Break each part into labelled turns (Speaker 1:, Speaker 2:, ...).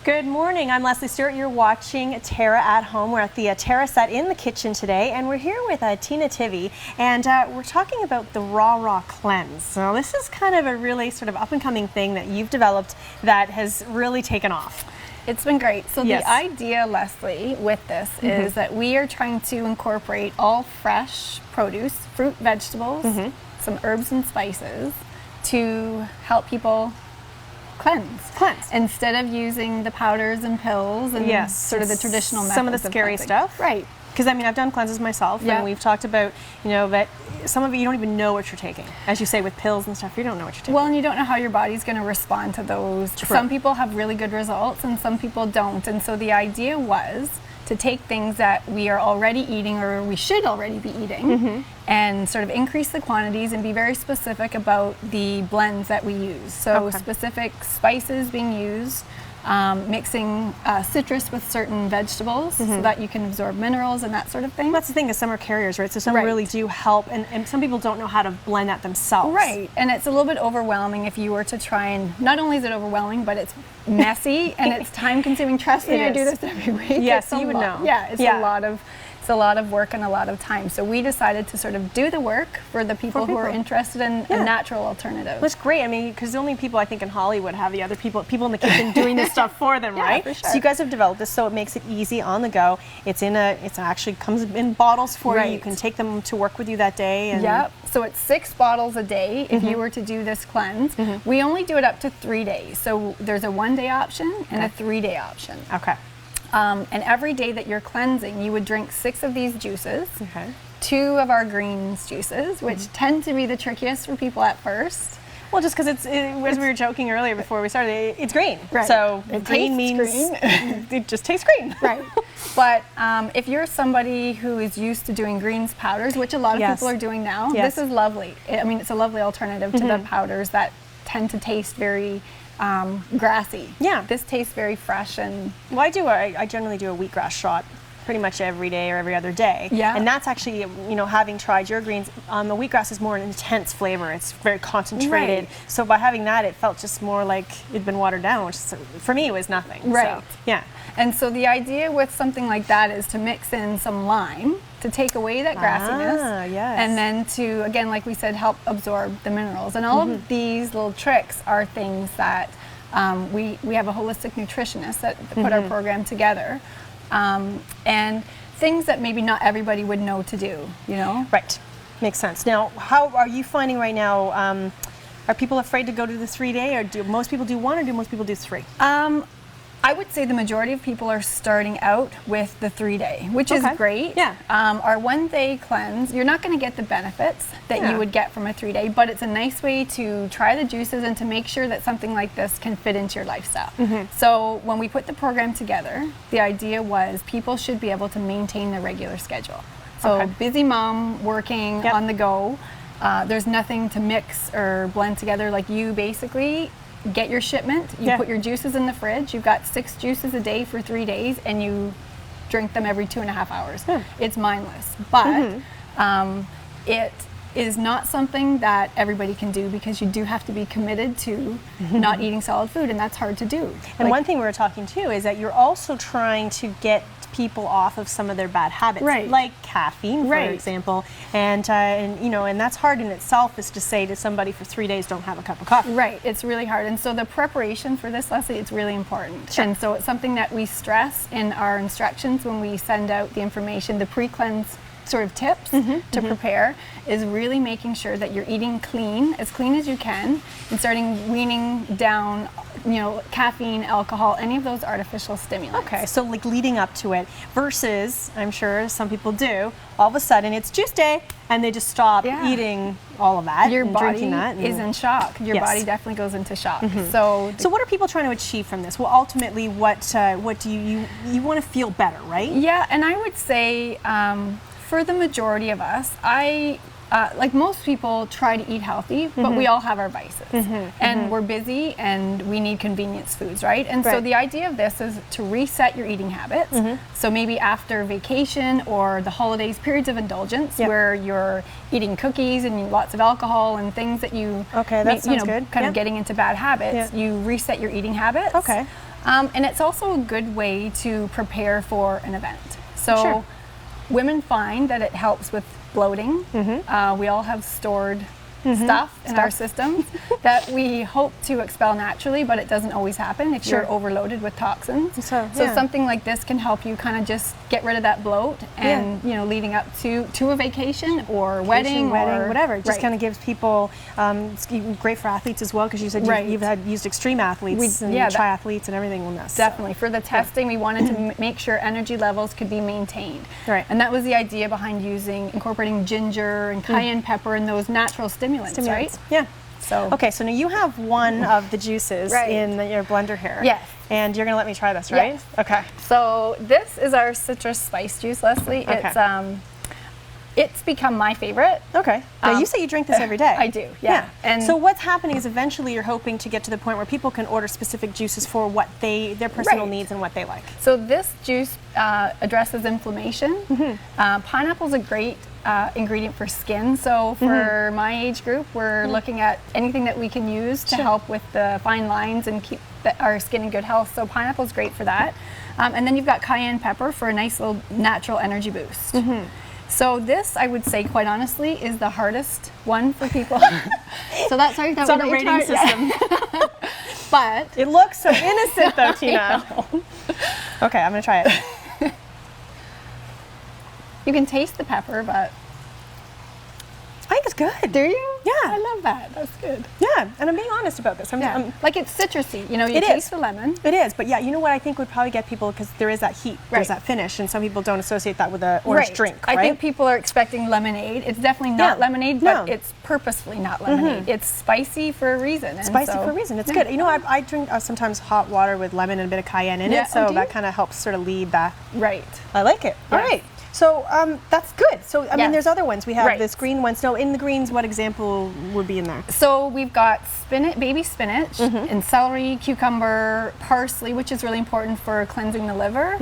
Speaker 1: Good morning. I'm Leslie Stewart. You're watching TERRA at Home. We're at the TERRA set in the kitchen today, and we're here with Tina Tivey, and we're talking about the Raw Cleanse. So this is kind of a really sort of up-and-coming thing that you've developed that has really taken off.
Speaker 2: It's been great. So the idea, Leslie, with this is that we are trying to incorporate all fresh produce, fruit, vegetables, some herbs and spices to help people cleanse. Instead of using the powders and pills and sort of the traditional methods.
Speaker 1: Some of the scary stuff.
Speaker 2: Right.
Speaker 1: Because I mean, I've done cleanses myself, and we've talked about, you know, that some of it you don't even know what you're taking. As you say, with pills and stuff, you don't know what you're taking.
Speaker 2: Well, and you don't know how your body's going to respond to those.
Speaker 1: True.
Speaker 2: Some people have really good results, and some people don't. And so the idea was to take things that we are already eating, or we should already be eating, and sort of increase the quantities and be very specific about the blends that we use. So specific spices being used, mixing citrus with certain vegetables so that you can absorb minerals and that sort of thing.
Speaker 1: That's the thing, is some are carriers, right? So some really do help, and some people don't know how to blend that themselves.
Speaker 2: Right, and it's a little bit overwhelming if you were to try and, not only is it overwhelming, but it's messy and it's time consuming. Trust me, I do this every week.
Speaker 1: Yes, you would know.
Speaker 2: Yeah, it's a lot of work and a lot of time. So we decided to sort of do the work for the people who are interested in a natural alternative.
Speaker 1: Well, it's great. I mean, because the only people I think in Hollywood have the other people in the kitchen doing this stuff for them, right?
Speaker 2: For sure.
Speaker 1: So you guys have developed this so it makes it easy on the go. It actually comes in bottles for you. You can take them to work with you that day. And
Speaker 2: So it's 6 bottles a day if you were to do this cleanse. We only do it up to 3 days. So there's a 1-day option and a 3-day option.
Speaker 1: Okay.
Speaker 2: And every day that you're cleansing, you would drink 6 of these juices, 2 of our greens juices, which tend to be the trickiest for people at first.
Speaker 1: Well, just because as we were joking earlier before we started, it's green.
Speaker 2: Right.
Speaker 1: So
Speaker 2: it
Speaker 1: green means
Speaker 2: green.
Speaker 1: It just tastes green.
Speaker 2: Right. But if you're somebody who is used to doing greens powders, which a lot of people are doing now, this is lovely. I mean, it's a lovely alternative to the powders that tend to taste very grassy. Yeah. This tastes very fresh. And
Speaker 1: well, I generally do a wheatgrass shot pretty much every day or every other day. Yeah. And that's actually, you know, having tried your greens, the wheatgrass is more an intense flavor. It's very concentrated. Right. So by having that, it felt just more like it'd been watered down, which for me it was nothing.
Speaker 2: Right.
Speaker 1: So, yeah.
Speaker 2: And so the idea with something like that is to mix in some lime to take away that grassiness, and then to, again, like we said, help absorb the minerals. And all of these little tricks are things that we have a holistic nutritionist that put our program together, and things that maybe not everybody would know to do, you know?
Speaker 1: Right, makes sense. Now, how are you finding right now, are people afraid to go to the 3-day, or do most people do 1, or do most people do 3?
Speaker 2: I would say the majority of people are starting out with the 3-day, which is great.
Speaker 1: Yeah.
Speaker 2: Our 1-day cleanse, you're not going to get the benefits that you would get from a 3-day, but it's a nice way to try the juices and to make sure that something like this can fit into your lifestyle. So when we put the program together, the idea was people should be able to maintain their regular schedule. So busy mom working on the go, there's nothing to mix or blend together. Like, you basically get your shipment, you put your juices in the fridge, you've got 6 juices a day for 3 days, and you drink them every 2.5 hours. It's mindless, but it is not something that everybody can do, because you do have to be committed to not eating solid food, and that's hard to do.
Speaker 1: And one thing we were talking too is that you're also trying to get people off of some of their bad habits, like caffeine, for example, and you know, and that's hard in itself, is to say to somebody for 3 days, don't have a cup of coffee.
Speaker 2: Right, it's really hard, and so the preparation for this, Leslie, it's really important. And so it's something that we stress in our instructions when we send out the information. The pre-cleanse sort of tips to prepare is really making sure that you're eating clean as you can, and starting weaning down, you know, caffeine, alcohol, any of those artificial stimulants.
Speaker 1: Okay, so like leading up to it, versus, I'm sure some people do, all of a sudden it's juice day and they just stop eating all of that.
Speaker 2: Your
Speaker 1: and
Speaker 2: body
Speaker 1: drinking that
Speaker 2: is in shock. Your body definitely goes into shock.
Speaker 1: So what are people trying to achieve from this? Well, ultimately, what do you want to feel better, right?
Speaker 2: Yeah, and I would say for the majority of us, like most people try to eat healthy, but we all have our vices, and we're busy and we need convenience foods, right? And so the idea of this is to reset your eating habits. So maybe after vacation or the holidays, periods of indulgence where you're eating cookies and lots of alcohol and things that you,
Speaker 1: that sounds good.
Speaker 2: kind of getting into bad habits, you reset your eating habits. And it's also a good way to prepare for an event. So
Speaker 1: Sure.
Speaker 2: women find that it helps with bloating. We all have stored stuff in our systems that we hope to expel naturally, but it doesn't always happen if
Speaker 1: Sure.
Speaker 2: you're overloaded with toxins.
Speaker 1: So,
Speaker 2: So
Speaker 1: yeah.
Speaker 2: something like this can help you kind of just get rid of that bloat and you know, leading up to a vacation or wedding or
Speaker 1: whatever. It just
Speaker 2: right.
Speaker 1: kind of gives people, it's great for athletes as well, because you said
Speaker 2: Right.
Speaker 1: you've had used extreme athletes and
Speaker 2: yeah,
Speaker 1: triathletes and everything on this.
Speaker 2: Definitely. For the testing, we wanted to make sure energy levels could be maintained.
Speaker 1: Right.
Speaker 2: And that was the idea behind incorporating ginger and cayenne pepper and those natural stimulants, right?
Speaker 1: Yeah.
Speaker 2: So
Speaker 1: Okay, so now you have one of the juices
Speaker 2: Right.
Speaker 1: in your blender here.
Speaker 2: Yes.
Speaker 1: And you're going to let me try this, right?
Speaker 2: Yes.
Speaker 1: Okay.
Speaker 2: So this is our citrus spice juice, Leslie.
Speaker 1: Okay.
Speaker 2: It's become my favorite.
Speaker 1: Okay. Now you say you drink this every day.
Speaker 2: I do, yeah.
Speaker 1: And
Speaker 2: And
Speaker 1: so what's happening is eventually you're hoping to get to the point where people can order specific juices for what their personal
Speaker 2: Right.
Speaker 1: needs and what they like.
Speaker 2: So this juice addresses inflammation. Pineapple's a great ingredient for skin. So for my age group, we're looking at anything that we can use to help with the fine lines and keep our skin in good health. So pineapple's great for that. And then you've got cayenne pepper for a nice little natural energy boost. So this, I would say, quite honestly, is the hardest one for people. So that's why
Speaker 1: It's on a rating system.
Speaker 2: But
Speaker 1: It looks so innocent though, Tina. Okay, I'm going to try it.
Speaker 2: you can taste the pepper, but
Speaker 1: I think it's good.
Speaker 2: do you?
Speaker 1: Yeah.
Speaker 2: I love that. That's good.
Speaker 1: Yeah, and I'm being honest about this. I'm
Speaker 2: Like it's citrusy. You know, you
Speaker 1: It
Speaker 2: taste
Speaker 1: is.
Speaker 2: the lemon.
Speaker 1: It is, but yeah, you know what I think would probably get people, because there is that heat, there's
Speaker 2: Right.
Speaker 1: that finish, and some people don't associate that with an orange drink, right?
Speaker 2: I think people are expecting lemonade. It's definitely not
Speaker 1: Yeah.
Speaker 2: lemonade, but
Speaker 1: No.
Speaker 2: it's purposefully not lemonade. It's spicy for a reason. And
Speaker 1: Spicy
Speaker 2: so-
Speaker 1: for a reason. It's
Speaker 2: yeah.
Speaker 1: good. You know, I drink sometimes hot water with lemon and a bit of cayenne in
Speaker 2: Yeah.
Speaker 1: it, so
Speaker 2: Oh, do
Speaker 1: that
Speaker 2: you?
Speaker 1: kind of helps sort of lead that.
Speaker 2: Right.
Speaker 1: I like it. All
Speaker 2: Yes.
Speaker 1: right. So that's good. So I mean,
Speaker 2: Yes.
Speaker 1: there's other ones. We have
Speaker 2: Right.
Speaker 1: this green one. So in the greens, what example would be in there?
Speaker 2: So we've got spinach, baby spinach,
Speaker 1: Mm-hmm.
Speaker 2: and celery, cucumber, parsley, which is really important for cleansing the liver.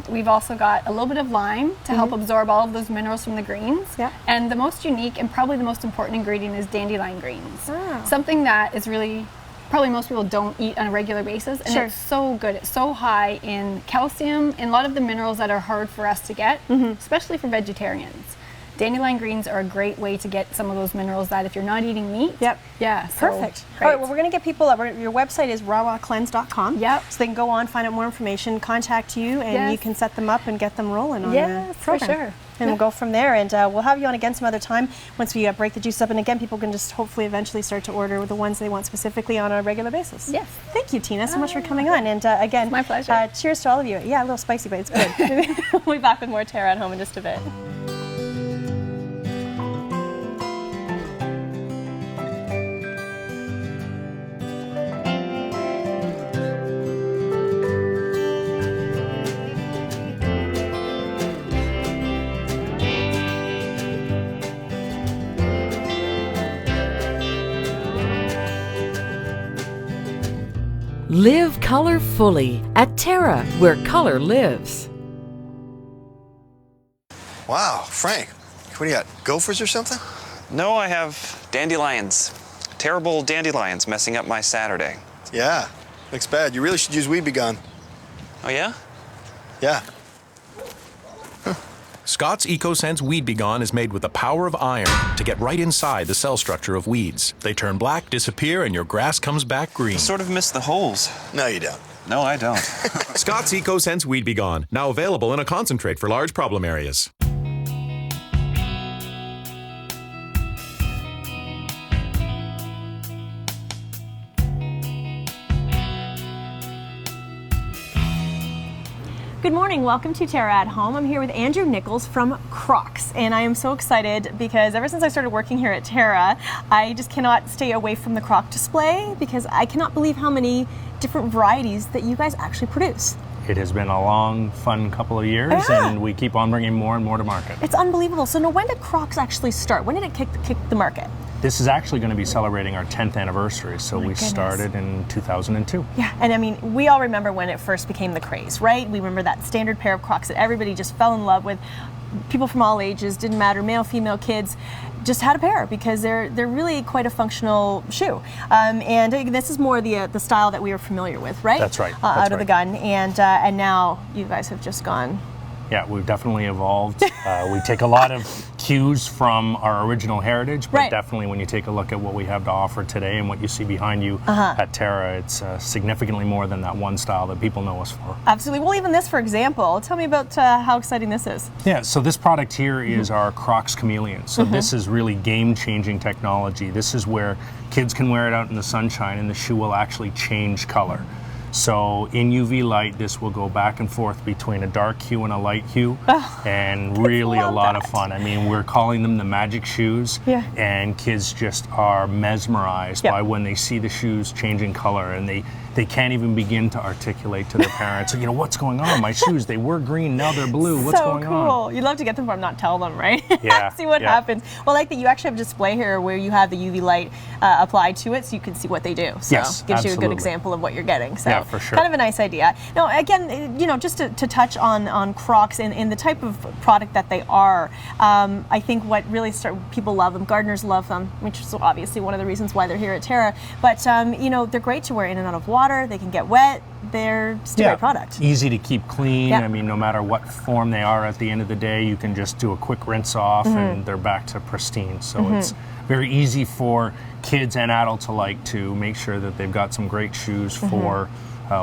Speaker 2: We've also got a little bit of lime to help absorb all of those minerals from the greens.
Speaker 1: Yeah.
Speaker 2: And the most unique and probably the most important ingredient is dandelion greens.
Speaker 1: Oh.
Speaker 2: Something that is really probably most people don't eat on a regular basis, and
Speaker 1: Sure.
Speaker 2: it's so good. It's so high in calcium and a lot of the minerals that are hard for us to get, especially for vegetarians. Dandelion greens are a great way to get some of those minerals that if you're not eating meat.
Speaker 1: Yep.
Speaker 2: Yeah. So,
Speaker 1: Perfect.
Speaker 2: Great.
Speaker 1: All right, well, we're going to get people up. Your website is rawrawcleanse.com.
Speaker 2: Yep.
Speaker 1: So they can go on, find out more information, contact you, and
Speaker 2: Yes.
Speaker 1: you can set them up and get them rolling on
Speaker 2: Yes,
Speaker 1: the
Speaker 2: for
Speaker 1: program.
Speaker 2: sure.
Speaker 1: And we'll go from there. And we'll have you on again some other time once we break the juice up. And again, people can just hopefully eventually start to order the ones they want specifically on a regular basis.
Speaker 2: Yes.
Speaker 1: Thank you, Tina, so much for coming on. And again,
Speaker 2: my pleasure.
Speaker 1: Cheers to all of you. Yeah, a little spicy, but it's good. We'll be back with more Terra at Home in just a bit.
Speaker 3: Live color fully at TERRA, where color lives.
Speaker 4: Wow, Frank, what do you got, gophers or something?
Speaker 5: No, I have dandelions. Terrible dandelions messing up my Saturday.
Speaker 4: Yeah, looks bad. You really should use Weed Be Gone.
Speaker 5: Oh, yeah?
Speaker 4: Yeah.
Speaker 6: Scott's EcoSense Weed Be Gone is made with the power of iron to get right inside the cell structure of weeds. They turn black, disappear, and your grass comes back green.
Speaker 5: Sort of missed the holes.
Speaker 4: No, you don't.
Speaker 5: No, I don't.
Speaker 6: Scott's EcoSense Weed Be Gone, now available in a concentrate for large problem areas.
Speaker 1: Good morning, welcome to Terra at Home. I'm here with Andrew Nichols from Crocs, and I am so excited because ever since I started working here at Terra, I just cannot stay away from the Croc display because I cannot believe how many different varieties that you guys actually produce.
Speaker 7: It has been a long, fun couple of years,
Speaker 1: Yeah.
Speaker 7: and we keep on bringing more and more to market.
Speaker 1: It's unbelievable. So now when did Crocs actually start? When did it kick the market?
Speaker 7: This is actually going to be celebrating our 10th anniversary, so we started in 2002.
Speaker 1: Yeah, and I mean, we all remember when it first became the craze, right? We remember that standard pair of Crocs that everybody just fell in love with. People from all ages, didn't matter, male, female, kids, just had a pair because they're really quite a functional shoe. And this is more the style that we were familiar with, right?
Speaker 7: That's right.
Speaker 1: Out of the gun, and now you guys have just gone.
Speaker 7: Yeah, we've definitely evolved. We take a lot of cues from our original heritage, but definitely when you take a look at what we have to offer today and what you see behind you at TERRA, it's significantly more than that one style that people know us for.
Speaker 1: Absolutely. Well, even this, for example, tell me about how exciting this is.
Speaker 7: Yeah, so this product here is our Crocs Chameleon. So this is really game-changing technology. This is where kids can wear it out in the sunshine and the shoe will actually change color. So in UV light, this will go back and forth between a dark hue and a light hue, and really a lot of fun. I mean, we're calling them the magic shoes, and kids just are mesmerized by when they see the shoes changing color, and they can't even begin to articulate to their parents, you know, what's going on? My shoes, they were green, now they're blue. What's going on?
Speaker 1: So cool. You'd love to get them from not tell them, right?
Speaker 7: Yeah.
Speaker 1: See what happens. Well, I like that you actually have a display here where you have the UV light applied to it so you can see what they do. So
Speaker 7: yes,
Speaker 1: gives you a good example of what you're getting. So
Speaker 7: yeah, for sure.
Speaker 1: Kind of a nice idea. Now, again, you know, just to touch on Crocs and the type of product that they are, I think what really people love them, gardeners love them, which is obviously one of the reasons why they're here at TERRA. But, you know, they're great to wear in and out of water. They can get wet. They're still a great product.
Speaker 7: Easy to keep clean. I mean, no matter what form they are at the end of the day, you can just do a quick rinse off and they're back to pristine. So it's very easy for kids and adults alike to make sure that they've got some great shoes for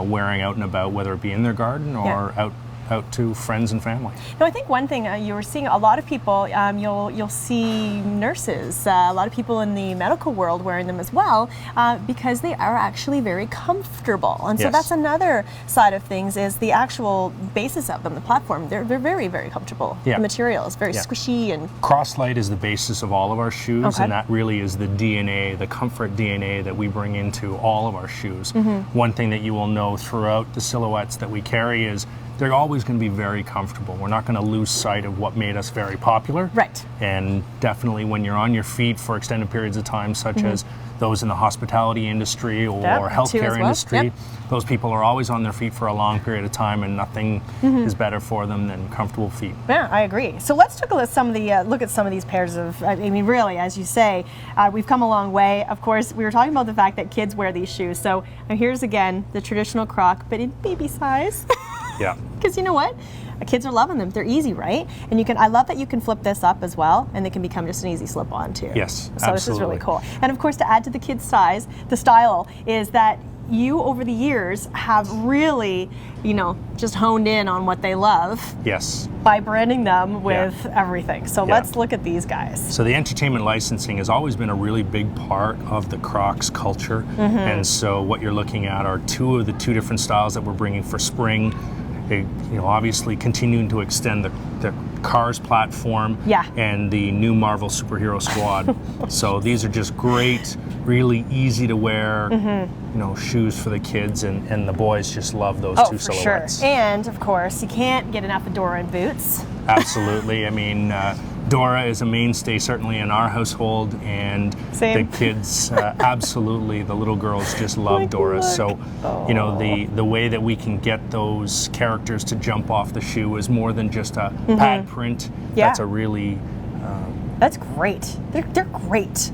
Speaker 7: wearing out and about, whether it be in their garden or out to friends and family.
Speaker 1: No, I think one thing you were seeing a lot of people, you'll see nurses, a lot of people in the medical world wearing them as well, because they are actually very comfortable. And so that's another side of things is the actual basis of them, the platform. They're very, very comfortable. The material is very squishy and
Speaker 7: Crosslight is the basis of all of our shoes, and that really is the DNA, the comfort DNA that we bring into all of our shoes. One thing that you will know throughout the silhouettes that we carry is they're always going to be very comfortable. We're not going to lose sight of what made us very popular.
Speaker 1: Right.
Speaker 7: And definitely when you're on your feet for extended periods of time, such as those in the hospitality industry or healthcare industry, those people are always on their feet for a long period of time, and nothing is better for them than comfortable feet.
Speaker 1: Yeah, I agree. So let's take a look at some of these pairs of. I mean, really, as you say, we've come a long way. Of course, we were talking about the fact that kids wear these shoes. So here's again the traditional Croc, but in baby size.
Speaker 7: Yeah.
Speaker 1: Because you know what? Kids are loving them. They're easy, right? And I love that you can flip this up as well, and they can become just an easy slip-on too.
Speaker 7: Yes,
Speaker 1: so this is really cool. And of course, to add to the kids' size, the style is that you, over the years, have really, you know, just honed in on what they love.
Speaker 7: Yes.
Speaker 1: By branding them with everything. So let's look at these guys.
Speaker 7: So the entertainment licensing has always been a really big part of the Crocs culture. And so what you're looking at are two different styles that we're bringing for spring. You know, obviously continuing to extend the Cars platform and the new Marvel Superhero Squad. So these are just great, really easy to wear, you know, shoes for the kids, and the boys just love those two silhouettes.
Speaker 1: Sure. And of course, you can't get enough of Dora and boots.
Speaker 7: Absolutely. I mean, Dora is a mainstay certainly in our household, and the kids absolutely, the little girls just love Dora. So, you know, the way that we can get those characters to jump off the shoe is more than just a pad print. That's a really
Speaker 1: that's great. They're great.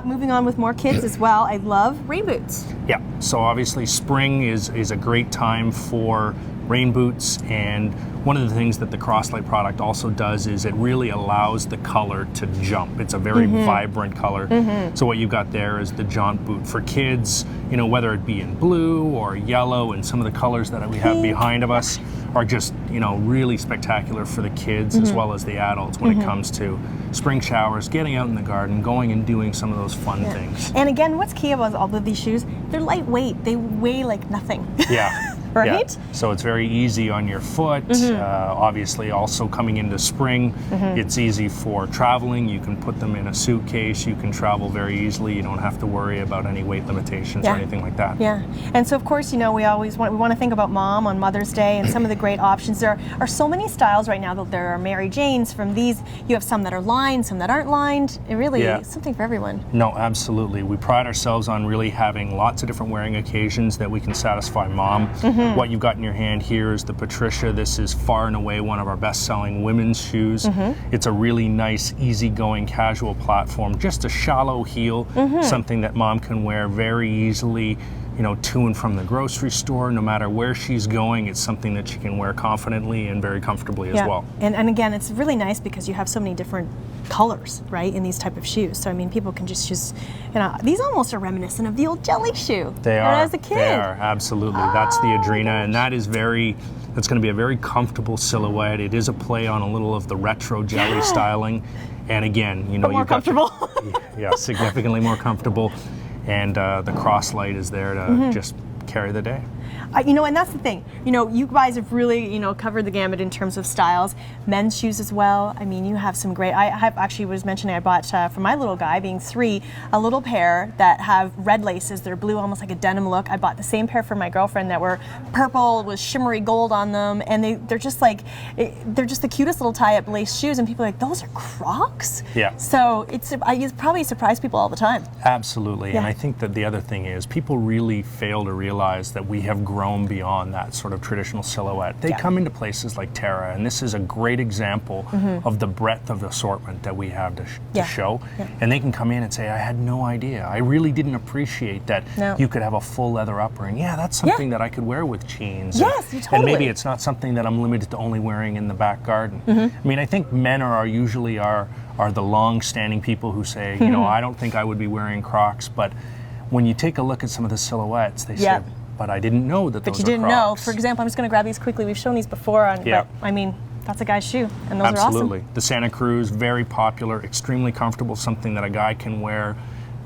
Speaker 1: Moving on with more kids as well, I love rain boots.
Speaker 7: Yeah, so obviously spring is a great time for rain boots, and one of the things that the Crosslight product also does is it really allows the color to jump. It's a very vibrant color. So what you've got there is the jaunt boot for kids, you know, whether it be in blue or yellow, and some of the colors that we have behind of us are just, you know, really spectacular for the kids as well as the adults when it comes to spring showers, getting out in the garden, going and doing some of those fun things.
Speaker 1: And again, what's key about all of these shoes, they're lightweight. They weigh like nothing.
Speaker 7: Yeah.
Speaker 1: right?
Speaker 7: Yeah. So it's very easy on your foot. Obviously, also coming into spring, it's easy for traveling. You can put them in a suitcase. You can travel very easily. You don't have to worry about any weight limitations or anything like that.
Speaker 1: Yeah, and so of course, you know, we want to think about mom on Mother's Day and some of the great options. There are so many styles right now. That there are Mary Janes from these. You have some that are lined, some that aren't lined. It really is something for everyone.
Speaker 7: No, absolutely. We pride ourselves on really having lots of different wearing occasions that we can satisfy mom. What you've got in your hand here is the Patricia. This is far and away one of our best-selling women's shoes. It's a really nice, easygoing, casual platform, just a shallow heel, something that mom can wear very easily, you know, to and from the grocery store. No matter where she's going, it's something that she can wear confidently and very comfortably as well.
Speaker 1: And again, it's really nice because you have so many different colors, right, in these type of shoes. So I mean, people can just use, you know, these almost are reminiscent of the old jelly shoe.
Speaker 7: They are.
Speaker 1: As a kid.
Speaker 7: They are, absolutely. That's the Adrena, and that is that's going to be a very comfortable silhouette. It is a play on a little of the retro jelly styling. And again, you know,
Speaker 1: more comfortable.
Speaker 7: Yeah, significantly more comfortable. And the cross light is there to just carry the day.
Speaker 1: You know, and that's the thing. You know, you guys have really, you know, covered the gamut in terms of styles. Men's shoes as well. I mean, you have some great. I have actually was mentioning I bought for my little guy, being 3, a little pair that have red laces. They're blue, almost like a denim look. I bought the same pair for my girlfriend that were purple with shimmery gold on them, and they're just like they're just the cutest little tie-up lace shoes. And people are like, those are Crocs.
Speaker 7: Yeah.
Speaker 1: So it's probably surprise people all the time.
Speaker 7: Absolutely. And I think that the other thing is people really fail to realize that we have grown beyond that sort of traditional silhouette. They come into places like TERRA, and this is a great example of the breadth of assortment that we have to show. And they can come in and say, I had no idea. I really didn't appreciate that you could have a full leather upper. And that's something that I could wear with jeans.
Speaker 1: Yes, you totally.
Speaker 7: And maybe it's not something that I'm limited to only wearing in the back garden. I mean, I think men are usually the long-standing people who say, you know, I don't think I would be wearing Crocs, but when you take a look at some of the silhouettes, they say, but I didn't know that those
Speaker 1: But you didn't
Speaker 7: are Crocs.
Speaker 1: know. For example, I'm just going to grab these quickly. We've shown these before. But I mean, that's a guy's shoe, and those
Speaker 7: Absolutely.
Speaker 1: are awesome.
Speaker 7: The Santa Cruz, very popular, extremely comfortable, something that a guy can wear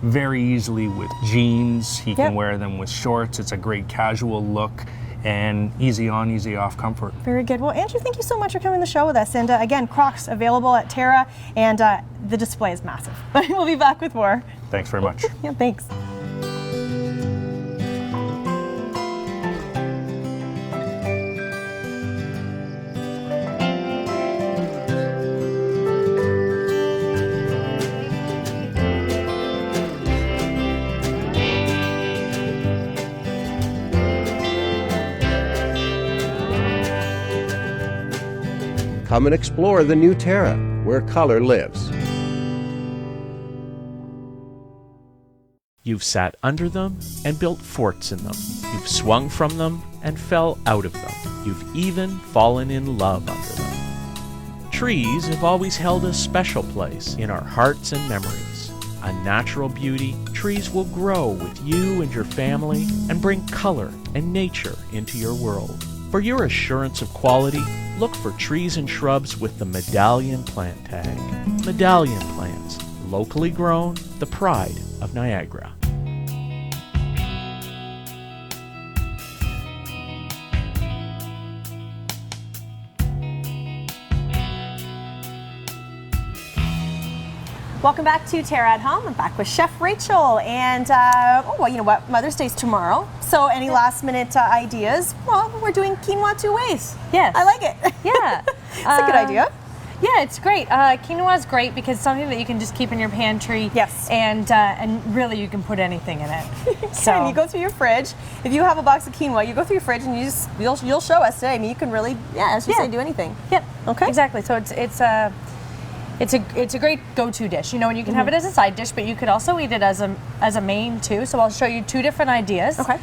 Speaker 7: very easily with jeans. He can wear them with shorts. It's a great casual look and easy on, easy off comfort.
Speaker 1: Very good. Well, Andrew, thank you so much for coming to the show with us. And again, Crocs available at TERRA, and the display is massive. We'll be back with more.
Speaker 7: Thanks very much.
Speaker 1: Yeah, thanks.
Speaker 8: Come and explore the new TERRA, where color lives.
Speaker 9: You've sat under them and built forts in them. You've swung from them and fell out of them. You've even fallen in love under them. Trees have always held a special place in our hearts and memories. A natural beauty, trees will grow with you and your family and bring color and nature into your world. For your assurance of quality, look for trees and shrubs with the Medallion plant tag. Medallion plants, locally grown, the pride of Niagara.
Speaker 1: Welcome back to TERRA at Home. I'm back with Chef Rachel, and well, you know what? Mother's Day's tomorrow. So, any last-minute ideas? Well, we're doing quinoa 2 ways.
Speaker 10: Yes,
Speaker 1: I like it.
Speaker 10: Yeah,
Speaker 1: it's a good idea.
Speaker 10: Yeah, it's great. Quinoa is great because it's something that you can just keep in your pantry.
Speaker 1: Yes.
Speaker 10: And really, you can put anything in it.
Speaker 1: So you go through your fridge. If you have a box of quinoa, you go through your fridge and you'll show us today. I mean, you can really, as you say, do anything.
Speaker 10: Yep.
Speaker 1: Okay.
Speaker 10: Exactly. So it's a great go-to dish, you know, and you can have it as a side dish, but you could also eat it as a main too. So I'll show you 2 different ideas.
Speaker 1: Okay.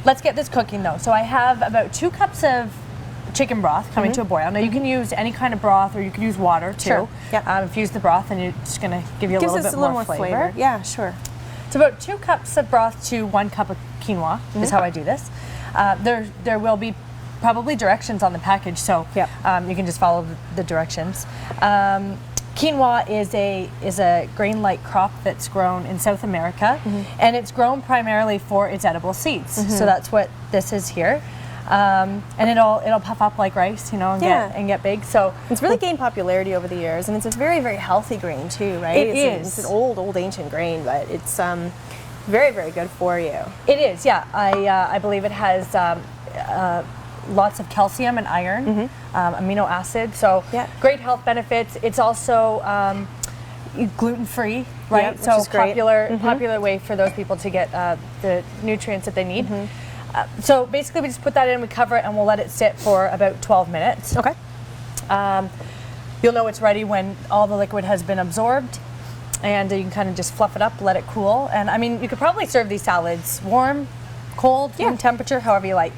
Speaker 10: Let's get this cooking though. So I have about 2 cups of chicken broth coming to a boil. Now you can use any kind of broth, or you can use water too.
Speaker 1: Sure. Yep.
Speaker 10: If you use the broth, then it's just going to give you a little bit more flavor.
Speaker 1: Yeah, sure.
Speaker 10: It's about 2 cups of broth to 1 cup of quinoa is how I do this. There will be probably directions on the package, so you can just follow the directions. quinoa is a grain-like crop that's grown in South America, and it's grown primarily for its edible seeds. So that's what this is here. And it'll puff up like rice, you know, and get big. So
Speaker 1: it's really gained popularity over the years, and it's a very, very healthy grain too, right? It's an old ancient grain, but it's very, very good for you.
Speaker 10: It is, yeah. I believe it has lots of calcium and iron, amino acids, so great health benefits. It's also gluten-free, right?
Speaker 1: Which
Speaker 10: so
Speaker 1: is great.
Speaker 10: popular way for those people to get the nutrients that they need. So basically we just put that in, we cover it, and we'll let it sit for about 12 minutes.
Speaker 1: Okay.
Speaker 10: You'll know it's ready when all the liquid has been absorbed, and you can kind of just fluff it up, let it cool. And I mean, you could probably serve these salads warm, cold, room temperature, however you like.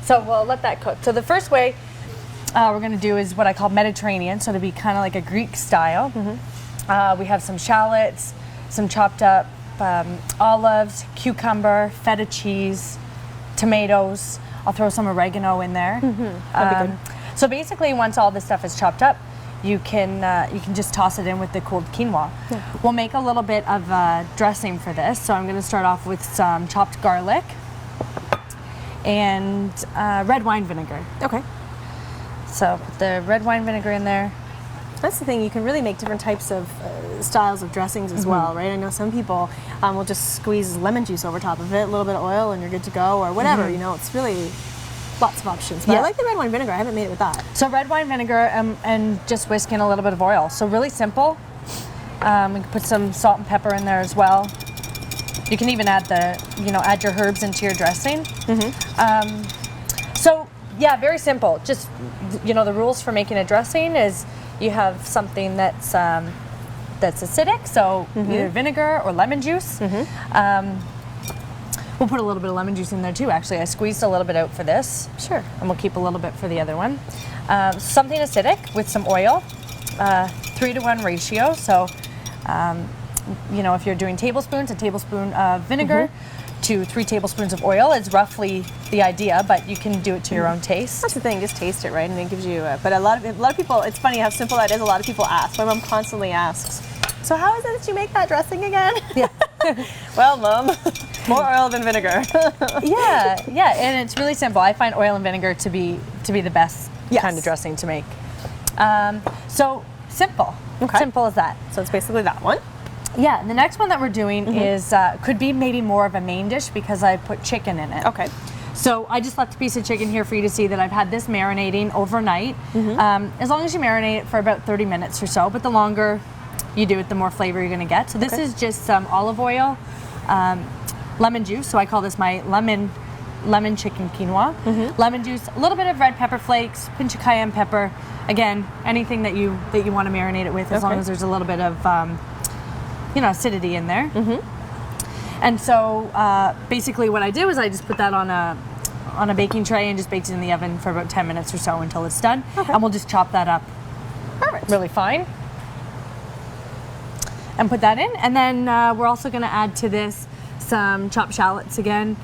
Speaker 10: So we'll let that cook. So the first way we're going to do is what I call Mediterranean, so to be kind of like a Greek style. We have some shallots, some chopped up olives, cucumber, feta cheese, tomatoes. I'll throw some oregano in there.
Speaker 1: That'd be good.
Speaker 10: So basically, once all this stuff is chopped up, you can just toss it in with the cold quinoa. We'll make a little bit of dressing for this. So I'm going to start off with some chopped garlic and red wine vinegar.
Speaker 1: Okay.
Speaker 10: So put the red wine vinegar in there.
Speaker 1: That's the thing, you can really make different types of styles of dressings as well, right? I know some people will just squeeze lemon juice over top of it, a little bit of oil, and you're good to go, or whatever, you know, it's really lots of options. But I like the red wine vinegar, I haven't made it with that.
Speaker 10: So red wine vinegar and just whisk in a little bit of oil. So really simple. We can put some salt and pepper in there as well. You can even add add your herbs into your dressing. So yeah, very simple. Just, the rules for making a dressing is you have something that's acidic, so either vinegar or lemon juice. We'll put a little bit of lemon juice in there too, actually. I squeezed a little bit out for this.
Speaker 1: Sure.
Speaker 10: And we'll keep a little bit for the other one. Something acidic with some oil, 3-to-1 ratio. So, if you're doing tablespoons, a tablespoon of vinegar to 3 tablespoons of oil is roughly the idea, but you can do it to your own taste.
Speaker 1: That's the thing, just taste it, right? And it gives you, but a lot of people, it's funny how simple that is. A lot of people ask. My mom constantly asks, so how is it that you make that dressing again?
Speaker 10: Yeah.
Speaker 1: Well, Mom, more oil than vinegar.
Speaker 10: yeah, and it's really simple. I find oil and vinegar to be the best kind of dressing to make. So simple, simple as that.
Speaker 1: So it's basically that one.
Speaker 10: Yeah, and the next one that we're doing is could be maybe more of a main dish because I put chicken in it.
Speaker 1: Okay.
Speaker 10: So I just left a piece of chicken here for you to see that I've had this marinating overnight. As long as you marinate it for about 30 minutes or so, but the longer you do it, the more flavor you're going to get. So this is just some olive oil, lemon juice. So I call this my lemon chicken quinoa. Lemon juice, a little bit of red pepper flakes, pinch of cayenne pepper. Again, anything that you want to marinate it with, as long as there's a little bit of acidity in there. And so basically what I did was I just put that on a baking tray and just baked it in the oven for about 10 minutes or so until it's done. And we'll just chop that up really fine and put that in. And then we're also going to add to this some chopped shallots again,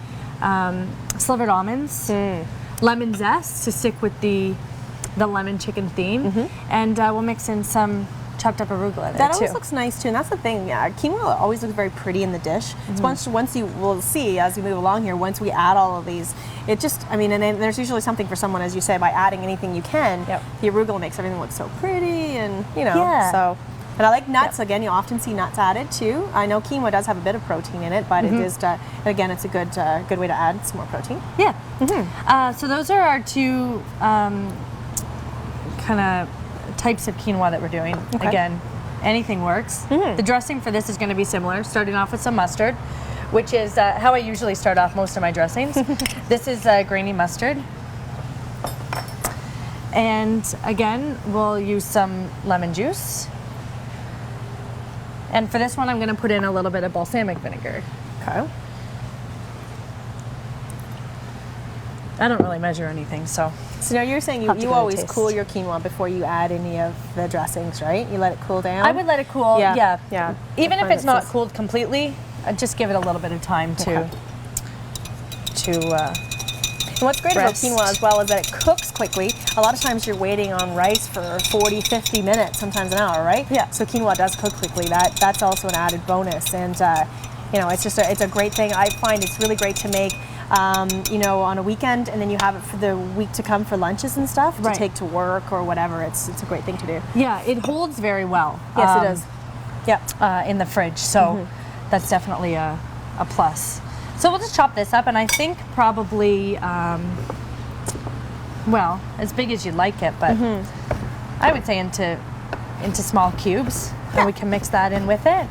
Speaker 10: slivered almonds, lemon zest to stick with the lemon chicken theme, and we'll mix in some chopped up arugula there
Speaker 1: that
Speaker 10: too.
Speaker 1: always looks nice too, and that's the thing. Quinoa always looks very pretty in the dish. So once you will see as we move along here, once we add all of these, it just, and then there's usually something for someone, as you say, by adding anything you can. The arugula makes everything look so pretty, and so. And I like nuts. Again, you often see nuts added too. I know quinoa does have a bit of protein in it, but it is, again, it's a good way to add some more protein.
Speaker 10: So those are our two kind of types of quinoa that we're doing. Again, anything works. The dressing for this is going to be similar, starting off with some mustard, which is how I usually start off most of my dressings. This is grainy mustard. And again, we'll use some lemon juice. And for this one, I'm going to put in a little bit of balsamic vinegar.
Speaker 1: Okay.
Speaker 10: I don't really measure anything, so.
Speaker 1: So now you're saying you always cool your quinoa before you add any of the dressings, right? You let it cool down?
Speaker 10: I would let it cool,
Speaker 1: yeah.
Speaker 10: Even if it's not cooled completely, I'd just give it a little bit of time to
Speaker 1: And what's great
Speaker 10: Breast.
Speaker 1: about quinoa as well is that it cooks quickly. A lot of times you're waiting on rice for 40, 50 minutes, sometimes an hour, right?
Speaker 10: Yeah.
Speaker 1: So quinoa does cook quickly. That's also an added bonus. And you know, it's a great thing. I find it's really great to make, you know, on a weekend, and then you have it for the week to come for lunches and stuff to
Speaker 10: Right.
Speaker 1: take to work or whatever. It's a great thing to do.
Speaker 10: Yeah, it holds very well.
Speaker 1: Yes, it does. Yeah.
Speaker 10: In the fridge, so that's definitely a plus. So we'll just chop this up, and I think probably, well, as big as you'd like it, but I would say into small cubes, and we can mix that in with it.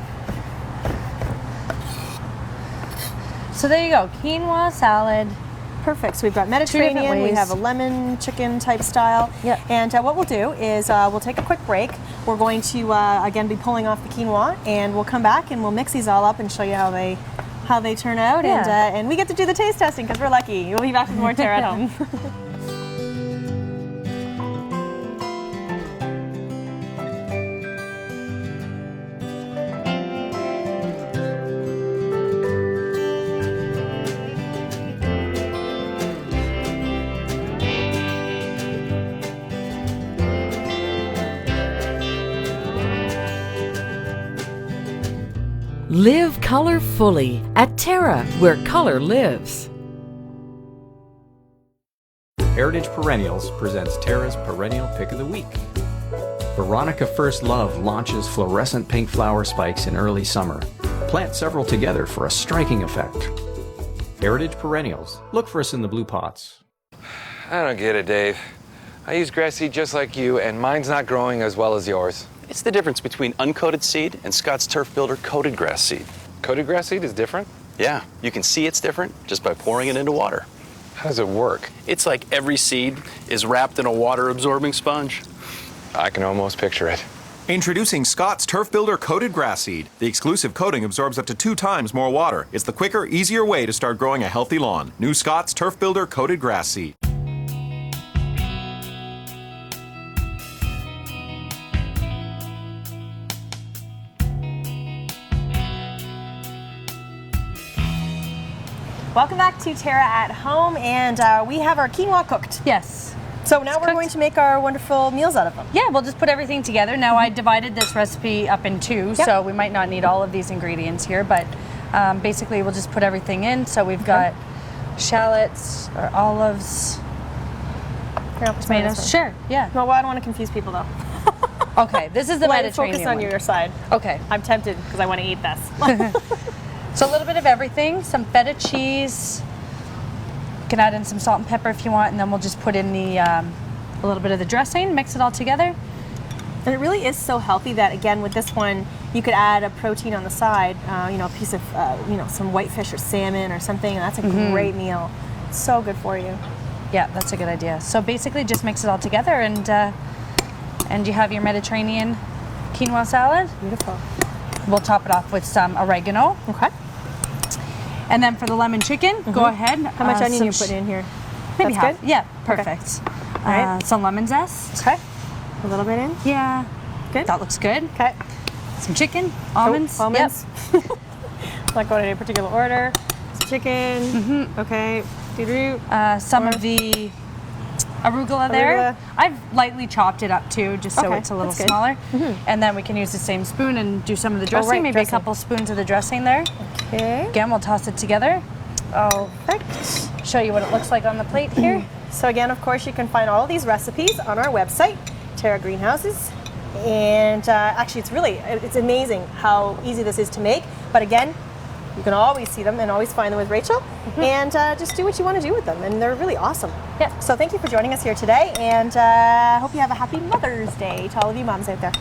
Speaker 10: So there you go, quinoa salad.
Speaker 1: Perfect. So we've got
Speaker 10: different
Speaker 1: Mediterranean, we
Speaker 10: ways.
Speaker 1: have a lemon chicken type style.
Speaker 10: Yeah.
Speaker 1: And what we'll do is we'll take a quick break. We're going to again be pulling off the quinoa, and we'll come back and we'll mix these all up and show you how they turn out.
Speaker 10: Yeah.
Speaker 1: And we get to do the taste testing because we're lucky. We'll be back with more Terra at home.
Speaker 3: Live color fully at Terra, where color lives.
Speaker 11: Heritage Perennials presents Terra's Perennial Pick of the Week. Veronica First Love launches fluorescent pink flower spikes in early summer. Plant several together for a striking effect. Heritage Perennials. Look for us in the blue pots.
Speaker 12: I don't get it, Dave. I use grass seed just like you, and mine's not growing as well as yours.
Speaker 5: It's the difference between uncoated seed and Scott's Turf Builder coated grass seed.
Speaker 12: Coated grass seed is different?
Speaker 5: Yeah, you can see it's different just by pouring it into water.
Speaker 12: How does it work?
Speaker 5: It's like every seed is wrapped in a water-absorbing sponge.
Speaker 12: I can almost picture it.
Speaker 6: Introducing Scott's Turf Builder Coated Grass Seed. The exclusive coating absorbs up to 2 times more water. It's the quicker, easier way to start growing a healthy lawn. New Scott's Turf Builder Coated Grass Seed.
Speaker 1: Welcome back to Terra at Home, and we have our quinoa cooked.
Speaker 10: Yes.
Speaker 1: So now we're going to make our wonderful meals out of them.
Speaker 10: Yeah, we'll just put everything together. Now I divided this recipe up in 2, so we might not need all of these ingredients here, but basically we'll just put everything in. So we've got shallots or olives, tomatoes. Sure, yeah.
Speaker 1: Well, I don't want to confuse people though.
Speaker 10: Okay, this is the
Speaker 1: Let's
Speaker 10: Mediterranean
Speaker 1: focus on
Speaker 10: one.
Speaker 1: your side.
Speaker 10: Okay.
Speaker 1: I'm tempted because I want to eat this.
Speaker 10: So a little bit of everything, some feta cheese. You can add in some salt and pepper if you want, and then we'll just put in the a little bit of the dressing, mix it all together.
Speaker 1: And it really is so healthy that, again, with this one, you could add a protein on the side, you know, a piece of, you know, some whitefish or salmon or something, and that's a great meal. It's so good for you.
Speaker 10: Yeah, that's a good idea. So basically just mix it all together, and you have your Mediterranean quinoa salad.
Speaker 1: Beautiful.
Speaker 10: We'll top it off with some oregano.
Speaker 1: Okay.
Speaker 10: And then for the lemon chicken, go ahead.
Speaker 1: How much onion you put in here?
Speaker 10: Maybe
Speaker 1: That's
Speaker 10: half.
Speaker 1: good?
Speaker 10: Yeah, perfect.
Speaker 1: All right.
Speaker 10: Some lemon zest.
Speaker 1: Okay. A little bit in?
Speaker 10: Yeah.
Speaker 1: Good.
Speaker 10: That looks good.
Speaker 1: Okay.
Speaker 10: Some chicken, almonds.
Speaker 1: Oh, almonds.
Speaker 10: Yep.
Speaker 1: Not going in a particular order. Some chicken. Okay.
Speaker 10: Some of the arugula there. I've lightly chopped it up too, just so it's a little smaller. And then we can use the same spoon and do some of the dressing, maybe a couple spoons of the dressing there.
Speaker 1: Okay.
Speaker 10: Again, we'll toss it together.
Speaker 1: Perfect.
Speaker 10: Show you what it looks like on the plate here.
Speaker 1: So again, of course, you can find all of these recipes on our website, Terra Greenhouses. And actually, it's amazing how easy this is to make. But again, you can always see them and always find them with Rachel. And just do what you want to do with them. And they're really awesome.
Speaker 10: Yeah.
Speaker 1: So thank you for joining us here today. And I hope you have a happy Mother's Day to all of you moms out there.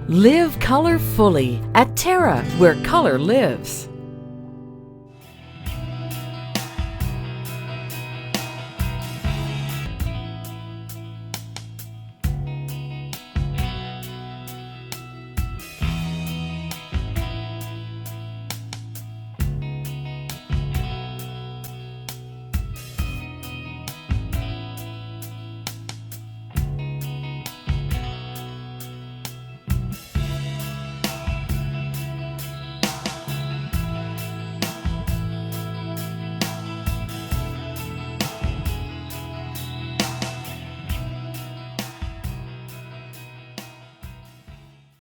Speaker 3: Live color fully at Terra, where color lives.